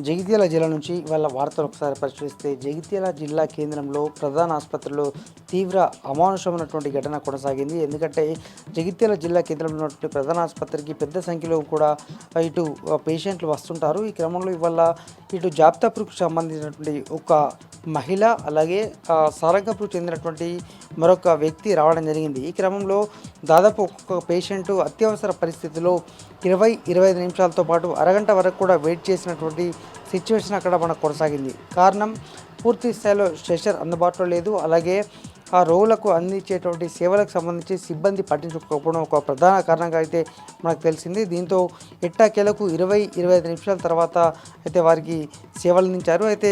జగిత్యాల జిల్లా నుంచి వాళ్ళ వార్తలు ఒకసారి పరిశీలిస్తే జగిత్యాల జిల్లా కేంద్రంలో ప్రధాన ఆసుపత్రిలో తీవ్ర అమానుషమైనటువంటి ఘటన కొనసాగింది. ఎందుకంటే జగిత్యాల జిల్లా కేంద్రంలో ఉన్నటువంటి ప్రధాన ఆసుపత్రికి పెద్ద సంఖ్యలో కూడా ఇటు పేషెంట్లు వస్తుంటారు. ఈ క్రమంలో ఇవాళ ఇటు జాప్తాపూర్కు సంబంధించినటువంటి ఒక మహిళ అలాగే సారంగపూర్ చెందినటువంటి మరొక వ్యక్తి రావడం జరిగింది. ఈ క్రమంలో దాదాపు ఒక్కొక్క పేషెంట్ అత్యవసర పరిస్థితిలో 20-25 నిమిషాలతో పాటు అరగంట వరకు కూడా వెయిట్ చేసినటువంటి సిచ్యువేషన్ అక్కడ మనకు కొనసాగింది. కారణం పూర్తి స్థాయిలో స్ట్రెచర్ అందుబాటులో లేదు. అలాగే ఆ రోగులకు అందించేటువంటి సేవలకు సంబంధించి సిబ్బంది పట్టించుకోకపోవడం ఒక ప్రధాన కారణంగా అయితే మనకు తెలిసింది. దీంతో ఎట్టాకేలకు 20-25 నిమిషాల తర్వాత అయితే వారికి సేవలు అందించారు. అయితే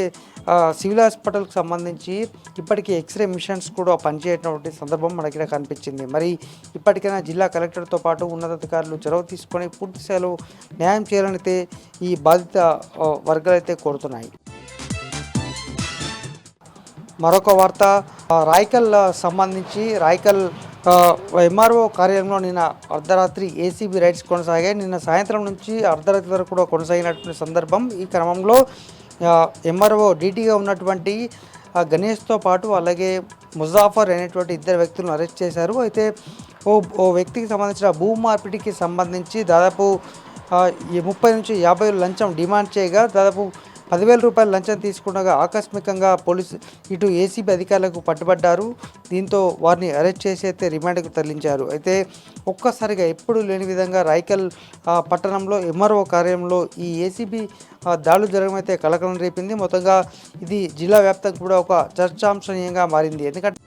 సివిల్ హాస్పిటల్కి సంబంధించి ఇప్పటికీ ఎక్స్రే మిషన్స్ కూడా పనిచేయటువంటి సందర్భం మనకి ఇక్కడ కనిపించింది. మరి ఇప్పటికైనా జిల్లా కలెక్టర్తో పాటు ఉన్నతాధికారులు చొరవ తీసుకొని పూర్తి స్థాయిలో న్యాయం చేయాలని అయితే ఈ బాధిత వర్గాలు అయితే కోరుతున్నాయి. మరొక వార్త రాయకల్ సంబంధించి రాయకల్ ఎంఆర్ఓ కార్యాలయంలో నిన్న అర్ధరాత్రి ఏసీబీ రైడ్స్ కొనసాగాయి. నిన్న సాయంత్రం నుంచి అర్ధరాత్రి వరకు కూడా కొనసాగినటువంటి సందర్భం. ఈ క్రమంలో ఎంఆర్ఓ డీటీగా ఉన్నటువంటి గణేష్తో పాటు అలాగే ముజాఫర్ అనేటువంటి ఇద్దరు వ్యక్తులను అరెస్ట్ చేశారు. అయితే ఓ వ్యక్తికి సంబంధించిన భూ మార్పిడికి సంబంధించి దాదాపు 30 నుంచి 50 లంచం డిమాండ్ చేయగా దాదాపు 10,000 రూపాయలు లంచం తీసుకుండగా ఆకస్మికంగా పోలీసు ఇటు ఏసీబీ అధికారులకు పట్టుబడ్డారు. దీంతో వారిని అరెస్ట్ చేసి అయితే రిమాండ్కు తరలించారు. అయితే ఒక్కసారిగా ఎప్పుడు లేని విధంగా రాయకల్ పట్టణంలో ఎంఆర్ఓ కార్యాలయంలో ఈ ఏసీబీ దాడులు జరగడం అయితే కలకలం రేపింది. మొత్తంగా ఇది జిల్లా వ్యాప్తంగా కూడా ఒక చర్చాంశనీయంగా మారింది. ఎందుకంటే